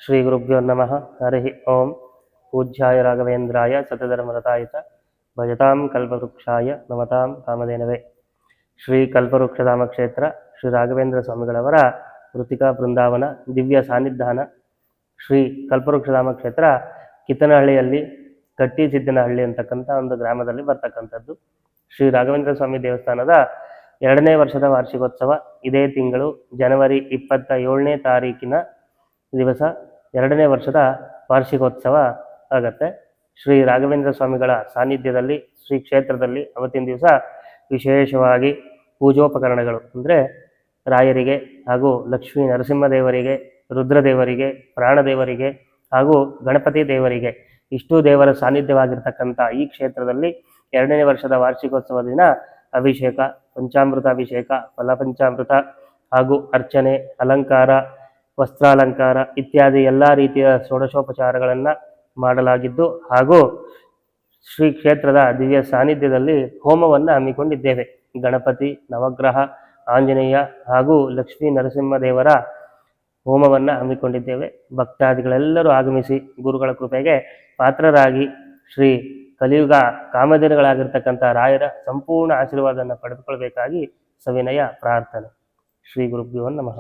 ಶ್ರೀ ಗುರುಭ್ಯೋ ನಮಃ. ಹರಿ ಓಂ. ಪೂಜ್ಯಾಯ ರಾಘವೇಂದ್ರಾಯ ಸತಧರ್ಮರತಾಯ ಚ ಭಜತಾಂ ಕಲ್ಪವೃಕ್ಷಾಯ ನಮತಾಂ ಕಾಮಧೇನವೇ. ಶ್ರೀ ಕಲ್ಪವೃಕ್ಷಧಾಮ ಕ್ಷೇತ್ರ ಶ್ರೀ ರಾಘವೇಂದ್ರ ಸ್ವಾಮಿಗಳವರ ವೃತ್ತಿಕಾ ಬೃಂದಾವನ ದಿವ್ಯ ಸಾನ್ನಿಧಾನ ಶ್ರೀ ಕಲ್ಪವೃಕ್ಷಧಾಮ ಕ್ಷೇತ್ರ ಕಿತ್ತನಹಳ್ಳಿಯಲ್ಲಿ ಕಟ್ಟಿಸಿದ್ದನಹಳ್ಳಿ ಅಂತಕ್ಕಂಥ ಒಂದು ಗ್ರಾಮದಲ್ಲಿ ಬರ್ತಕ್ಕಂಥದ್ದು. ಶ್ರೀ ರಾಘವೇಂದ್ರ ಸ್ವಾಮಿ ದೇವಸ್ಥಾನದ 2ನೇ ವರ್ಷದ ವಾರ್ಷಿಕೋತ್ಸವ ಇದೇ ತಿಂಗಳು ಜನವರಿ 27ನೇ ತಾರೀಕಿನ ದಿವಸ 2ನೇ ವರ್ಷದ ವಾರ್ಷಿಕೋತ್ಸವ ಆಗತ್ತೆ. ಶ್ರೀ ರಾಘವೇಂದ್ರ ಸ್ವಾಮಿಗಳ ಸಾನ್ನಿಧ್ಯದಲ್ಲಿ ಶ್ರೀ ಕ್ಷೇತ್ರದಲ್ಲಿ ಅವತ್ತಿನ ದಿವಸ ವಿಶೇಷವಾಗಿ ಪೂಜೋಪಕರಣಗಳು ಅಂದರೆ ರಾಯರಿಗೆ ಹಾಗೂ ಲಕ್ಷ್ಮೀ ನರಸಿಂಹದೇವರಿಗೆ, ರುದ್ರದೇವರಿಗೆ, ಪ್ರಾಣದೇವರಿಗೆ ಹಾಗೂ ಗಣಪತಿ ದೇವರಿಗೆ ಇಷ್ಟು ದೇವರ ಸಾನ್ನಿಧ್ಯವಾಗಿರ್ತಕ್ಕಂಥ ಈ ಕ್ಷೇತ್ರದಲ್ಲಿ 2ನೇ ವರ್ಷದ ವಾರ್ಷಿಕೋತ್ಸವ ದಿನ ಅಭಿಷೇಕ, ಪಂಚಾಮೃತ ಅಭಿಷೇಕ, ಫಲಪಂಚಾಮೃತ ಹಾಗೂ ಅರ್ಚನೆ, ಅಲಂಕಾರ, ವಸ್ತ್ರಾಲಂಕಾರ ಇತ್ಯಾದಿ ಎಲ್ಲ ರೀತಿಯ ಷೋಡಶೋಪಚಾರಗಳನ್ನು ಮಾಡಲಾಗಿದ್ದು ಹಾಗೂ ಶ್ರೀ ಕ್ಷೇತ್ರದ ದಿವ್ಯ ಸಾನ್ನಿಧ್ಯದಲ್ಲಿ ಹೋಮವನ್ನು ಹಮ್ಮಿಕೊಂಡಿದ್ದೇವೆ. ಗಣಪತಿ, ನವಗ್ರಹ, ಆಂಜನೇಯ ಹಾಗೂ ಲಕ್ಷ್ಮೀ ನರಸಿಂಹದೇವರ ಹೋಮವನ್ನು ಹಮ್ಮಿಕೊಂಡಿದ್ದೇವೆ. ಭಕ್ತಾದಿಗಳೆಲ್ಲರೂ ಆಗಮಿಸಿ ಗುರುಗಳ ಕೃಪೆಗೆ ಪಾತ್ರರಾಗಿ ಶ್ರೀ ಕಲಿಯುಗ ಕಾಮಧೇನುಗಳಾಗಿರ್ತಕ್ಕಂಥ ರಾಯರ ಸಂಪೂರ್ಣ ಆಶೀರ್ವಾದವನ್ನು ಪಡೆದುಕೊಳ್ಬೇಕಾಗಿ ಸವಿನಯ ಪ್ರಾರ್ಥನೆ. ಶ್ರೀ ಗುರುಭ್ಯೋ ನಮಃ.